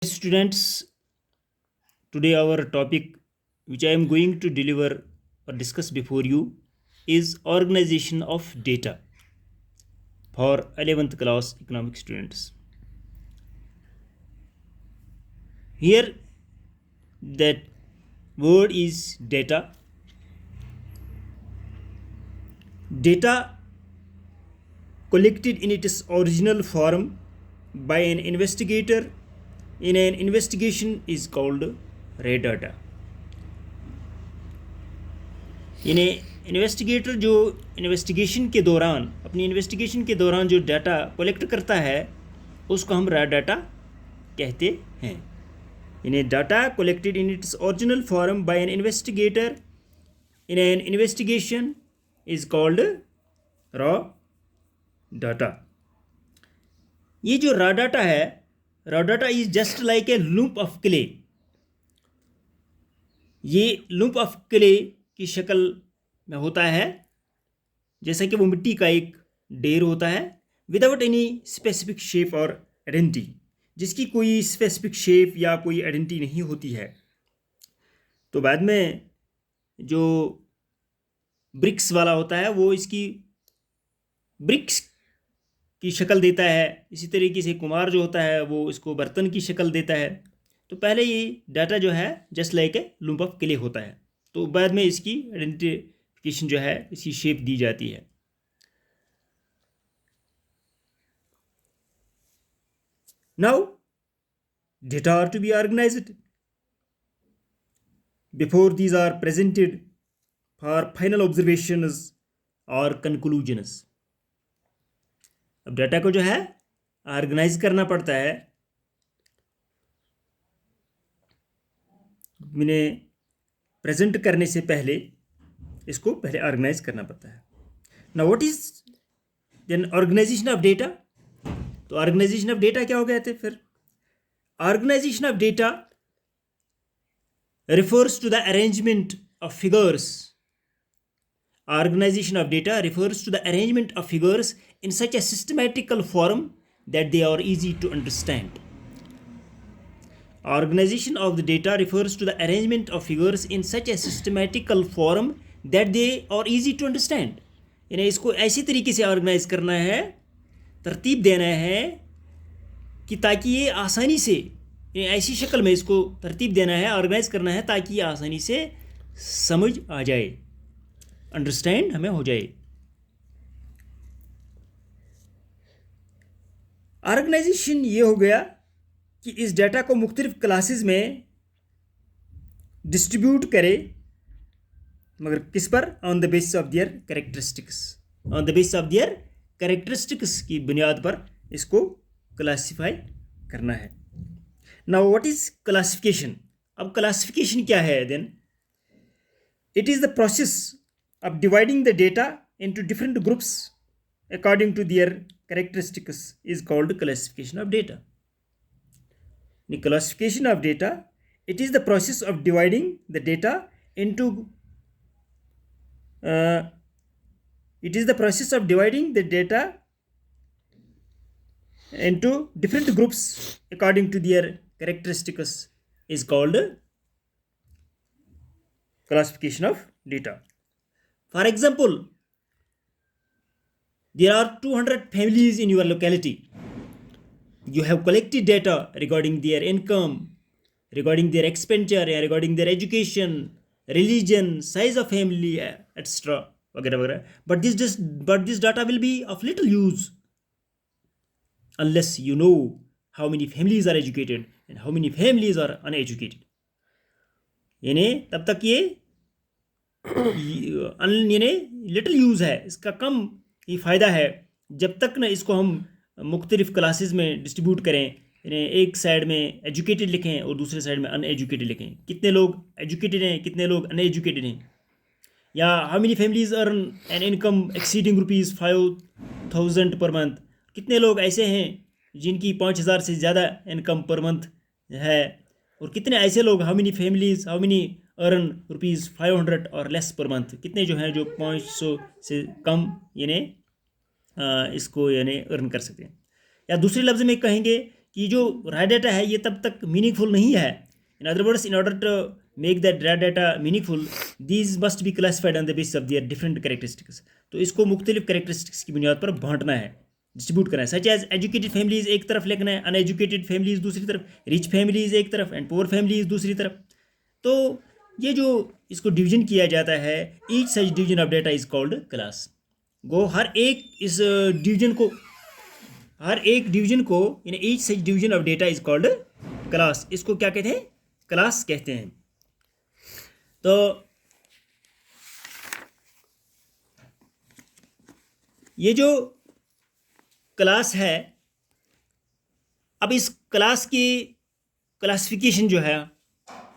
Students, today our topic which I am going to deliver or discuss before you is organization of data for 11th class economic students. Here that word is data. Data collected in its original form by an investigator in an investigation is called raw data. यानी investigator जो investigation के दौरान अपनी investigation के दौरान जो data collect करता है उसको हम रॉ डाटा कहते हैं. यानी data collected in its original form by an investigator in an investigation is called raw data. ये जो रॉ डाटा है, raw data is just like a loop of clay. ये लूप ऑफ क्ले की शक्ल में होता है, जैसा कि वो मिट्टी का एक ढेर होता है, विदाउट एनी स्पेसिफिक शेप और आइडेंटिटी, जिसकी कोई स्पेसिफिक शेप या कोई आइडेंटिटी नहीं होती है. तो बाद में जो ब्रिक्स वाला होता है वो इसकी ब्रिक्स की शक्ल देता है. इसी तरीके से कुम्हार जो होता है वो इसको बर्तन की शक्ल देता है. तो पहले ये डाटा जो है just like a loop of clay होता है, तो बाद में इसकी आइडेंटिफिकेशन जो है इसकी शेप दी जाती है. Now data are to be organized before these are presented for final observations और कंक्लूजन्स. अब डाटा को जो है ऑर्गेनाइज करना पड़ता है. मैंने प्रेजेंट करने से पहले इसको पहले ऑर्गेनाइज करना पड़ता है. Now what is then organization of data. तो ऑर्गेनाइजेशन ऑफ डेटा क्या हो गया थे फिर. Organization of data refers to the arrangement of figures. Organization of data refers to the arrangement of figures in such a systematical form that they are easy to understand. Organization of the data refers to the arrangement of figures in such a systematical form that they are easy to understand. यानी इसको ऐसी तरीके से organise करना है, तरतीब देना है कि ताकि ये आसानी से, ऐसी शक्ल में इसको तरतीब देना है, ऑर्गेनाइज करना है ताकि ये आसानी से समझ आ जाए, अंडरस्टैंड हमें हो जाए. ऑर्गेनाइजेशन ये हो गया कि इस डाटा को मुख्तलिफ क्लासेस में डिस्ट्रीब्यूट करे, मगर किस पर, on the basis of their characteristics. On the basis of their characteristics की बुनियाद पर इसको क्लासिफाई करना है. Now what is classification. अब क्लासिफिकेशन क्या है then. It is the process of dividing the data into different groups according to their characteristics is called classification of data. The classification of data, it is the process of dividing the data into it is the process of dividing the data into different groups according to their characteristics is called classification of data. For example, there are 200 families in your locality. You have collected data regarding their income, regarding their expenditure, regarding their education, religion, size of family, etc. But this data will be of little use unless you know how many families are educated and how many families are uneducated. यानी तब तक ये यानी little use है, इसका कम ही फ़ायदा है जब तक ना इसको हम मुख्तलिफ़ क्लासेस में डिस्ट्रीब्यूट करें. यानी एक साइड में एजुकेटेड लिखें और दूसरे साइड में अनएजुकेटेड लिखें. कितने लोग एजुकेटेड हैं, कितने लोग अनएजुकेटेड हैं, या how many families earn an income exceeding ₹5,000 per month. कितने लोग ऐसे हैं जिनकी 5,000 से ज़्यादा इनकम पर मंथ है, और कितने ऐसे लोग, how many families, how many earn ₹500 और लेस पर मंथ. कितने जो हैं जो 500 से कम यानी इसको यानी अर्न कर सकते हैं. या दूसरे लफ्ज़ में कहेंगे कि जो रॉ डाटा है ये तब तक मीनिंगफुल नहीं है। In other words, in order to make that raw data meaningful, these must be classified on the basis of their different characteristics. तो इसको मुख्तलिफ कैरेक्टरिस्टिक्स की बुनियाद पर बांटना है, डिस्ट्रीब्यूट करना है। सच एज एजुकेटेड फैमिलीज एक तरफ लिखना है, अनएजुकेटेड फैमिलीज दूसरी तरफ, रिच फैमिलीज एक तरफ एंड पुअर फैमिलीज दूसरी तरफ। तो ये जो इसको डिवीजन किया जाता है, each such division of data is called class. गो हर एक इस डिवीजन को, हर एक डिवीजन को, in each such division of data is called class. इसको क्या कहते हैं? क्लास कहते हैं। तो ये जो क्लास है, अब इस क्लास की क्लासिफिकेशन जो है,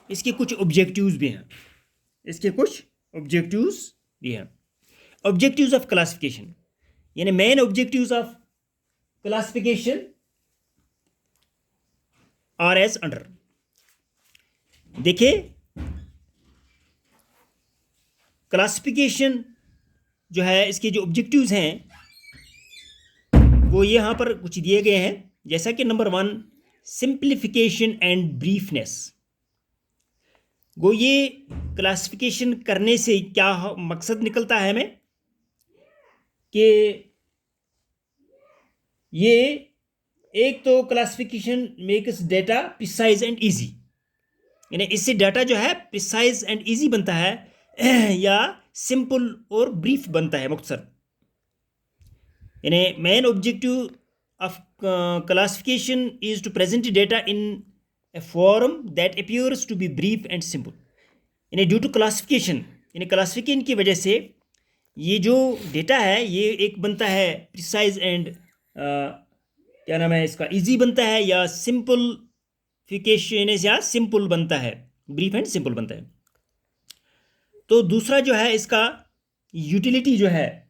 इसके कुछ ऑब्जेक्टिव्स भी हैं, इसके कुछ ऑब्जेक्टिव्स भी हैं। ऑब्जेक्टिव्स ऑफ क्लासिफिकेशन, यानी main objectives of classification are as under. देखिए, क्लासिफिकेशन जो है, इसके जो ऑब्जेक्टिव्स हैं वो यहाँ पर कुछ दिए गए हैं, जैसा कि नंबर 1, सिंप्लीफिकेशन एंड ब्रीफनेस। वो ये क्लासिफिकेशन करने से क्या मकसद निकलता है हमें कि ये एक तो classification makes data precise and easy, यानी इससे डाटा जो है प्रिसाइज एंड इजी बनता है या सिंपल और ब्रीफ बनता है, मुख्तसर। यानी main objective of classification is to present data in a form that appears to be brief and simple. यानी ड्यू टू क्लासिफिकेशन, यानी क्लासिफिकेशन की वजह से ये जो डेटा है ये एक बनता है प्रिसाइज एंड क्या नाम है इसका, इजी बनता है, या सिंपलिफिकेशन या सिंपल बनता है, ब्रीफ एंड सिंपल बनता है। तो दूसरा जो है इसका यूटिलिटी जो है,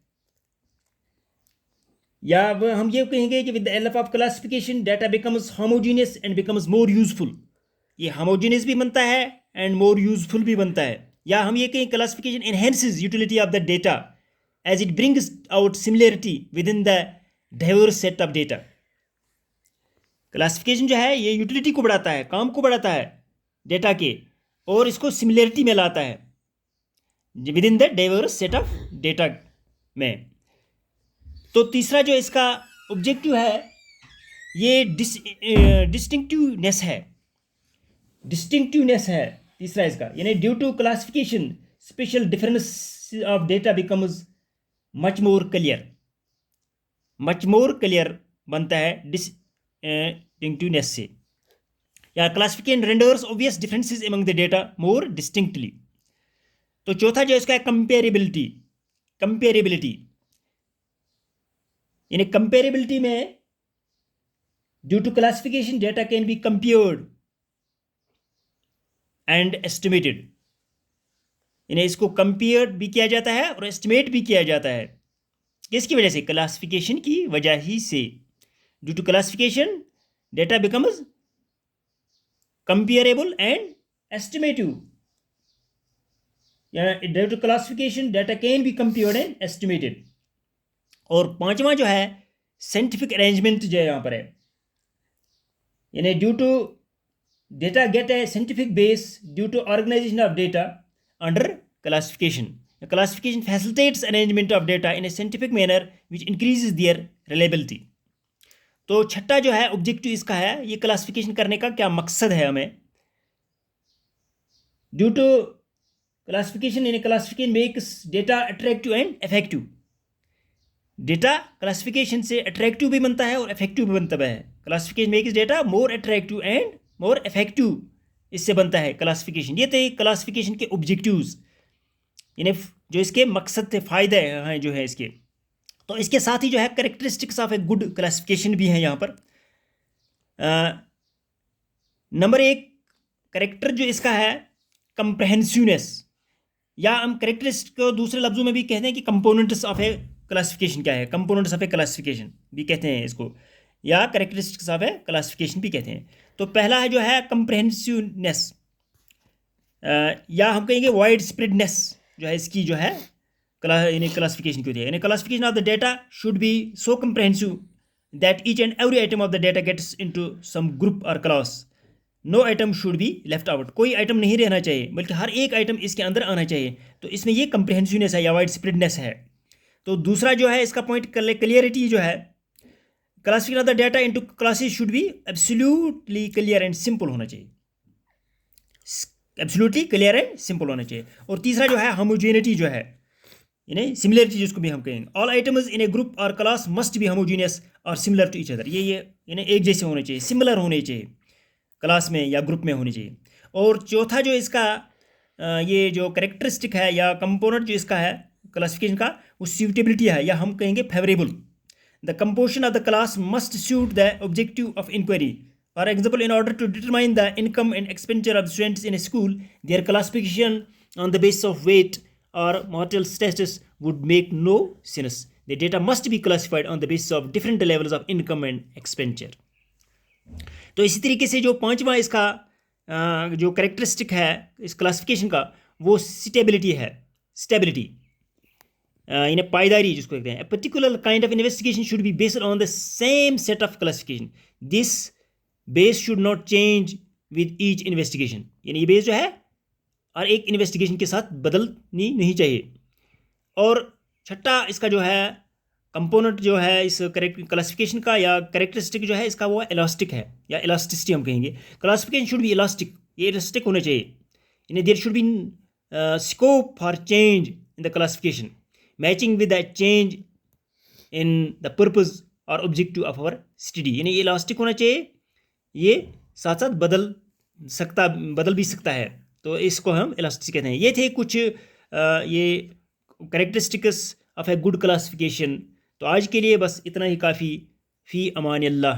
या वह हम ये कहेंगे कि with the help of classification data becomes homogeneous and becomes more useful. ये होमोजीनियस भी बनता है एंड मोर यूजफुल भी बनता है। या हम ये कहें classification enhances utility of the data as it brings out similarity within the diverse set of data. Classification जो है ये यूटिलिटी को बढ़ाता है, काम को बढ़ाता है डेटा के, और इसको सिमिलरिटी में लाता है with in the diverse set of data में। तो तीसरा जो इसका ऑब्जेक्टिव है ये डिस्टिंक्टिवनेस है, डिस्टिंक्टिवनेस है तीसरा इसका। यानी due to classification special difference of data becomes much more clear, much more clear बनता है डिस्टिंक्टिवनेस से। या classification renders obvious differences among the data more distinctly. तो चौथा जो इसका है कंपेरेबिलिटी, कंपेरेबिलिटी यानी कंपेरेबिलिटी में due to classification data can be compared and estimated. यानी इसको कंपेयर भी किया जाता है और एस्टिमेट भी किया जाता है। किसकी वजह से? क्लासिफिकेशन की वजह ही से। Due to classification data becomes comparable and estimative. Due to classification data can be compared and estimated. और पांचवा जो है साइंटिफिक अरेंजमेंट जो यहाँ पर है, यानी due to data get a scientific base due to organization of data under classification. Classification facilitates arrangement of data in a scientific manner which increases their reliability. तो छठा जो है ऑब्जेक्टिव इसका है, ये क्लासिफिकेशन करने का क्या मकसद है हमें। ड्यू टू क्लासिफिकेशन, यानी classification makes data attractive and effective. Data classification से अट्रैक्टिव भी बनता है और इफेक्टिव भी बनता है। Classification makes data more attractive and more effective, इससे बनता है क्लासिफिकेशन। ये थे क्लासिफिकेशन के ऑब्जेक्टिव्स, यानी जो इसके मकसद थे, फायदे हैं जो है इसके। तो इसके साथ ही जो है characteristics of a good classification भी हैं यहाँ पर। नंबर 1 करेक्टर जो इसका है कंप्रहेंसिवनेस, या हम कैरेक्टरिस्टिक को दूसरे लफ्जों में भी कहते हैं कि कंपोनेंट्स ऑफ ए क्लासिफिकेशन क्या है, कंपोनेंट्स ऑफ ए क्लासिफिकेशन भी कहते हैं इसको, या कैरेक्टरिस्टिक्स ऑफ ए क्लासिफिकेशन भी कहते हैं। तो पहला है जो है कंप्रहेंसिवनेस, या हम कहेंगे वाइड स्प्रेडनेस जो है इसकी जो है यानी क्लासिफिकेशन की होती है। यानी classification of the data should be so comprehensive that each and every item of the data gets into some group or class. No item should be left out. कोई आइटम नहीं रहना चाहिए, बल्कि हर एक आइटम इसके अंदर आना चाहिए. तो इसमें ये कंप्रिहेंसिवनेस है या वाइड स्प्रेडनेस है. तो दूसरा जो है इसका पॉइंट क्लियरिटी जो है, classification of the data into classes should be absolutely clear and simple होना चाहिए. एब्सोल्युटली क्लियर एंड सिंपल होना चाहिए. और तीसरा जो है होमोजेनिटी जो है, यानी सिमिलरिटी जिसको भी हम कहेंगे. All items in A group और क्लास मस्ट बी होमोजीनियस और सिमिलर टू ईच अदर. ये यानी एक जैसे होने चाहिए, सिमिलर होने चाहिए, क्लास में या ग्रुप में होनी चाहिए. और चौथा जो इसका ये जो करेक्टरिस्टिक है या कंपोनेंट जो इसका है क्लासिफिकेशन का, वो सूटेबिलिटी है या हम कहेंगे favourable. The composition of the class must suit the objective of inquiry. For example, in order to determine the income and expenditure of students in a school, their classification on the basis of weight or marital status would make no sense. The data must be classified on the basis of different levels of income and expenditure. तो इसी तरीके से जो पांचवा इसका जो characteristic है इस क्लासिफिकेशन का, वो स्टेबिलिटी है. स्टेबिलिटी यानी पायदारी जिसको कहते हैं. A particular kind of investigation should be based on the same set of classification. This base should not change with each investigation. यानी ये बेस जो है और एक इन्वेस्टिगेशन के साथ बदलनी नहीं चाहिए. और छठा इसका जो है कंपोनेंट जो है इस क्लासिफिकेशन का या करेक्टरिस्टिक जो है इसका, वो इलास्टिक है या इलास्टिसिटी हम कहेंगे. Classification should be elastic. ये इलास्टिक होना चाहिए. यानी there should be scope for change in the classification matching with the change in the purpose और ऑब्जेक्टिव ऑफ आवर स्टडी. यानी ये इलास्टिक होना चाहिए, ये साथ साथ बदल भी सकता है. तो इसको हम इलास्टिसिटी कहते हैं. ये थे कुछ ये characteristics of a good classification. तो आज के लिए बस इतना ही काफ़ी. फ़ी अमान अल्लाह.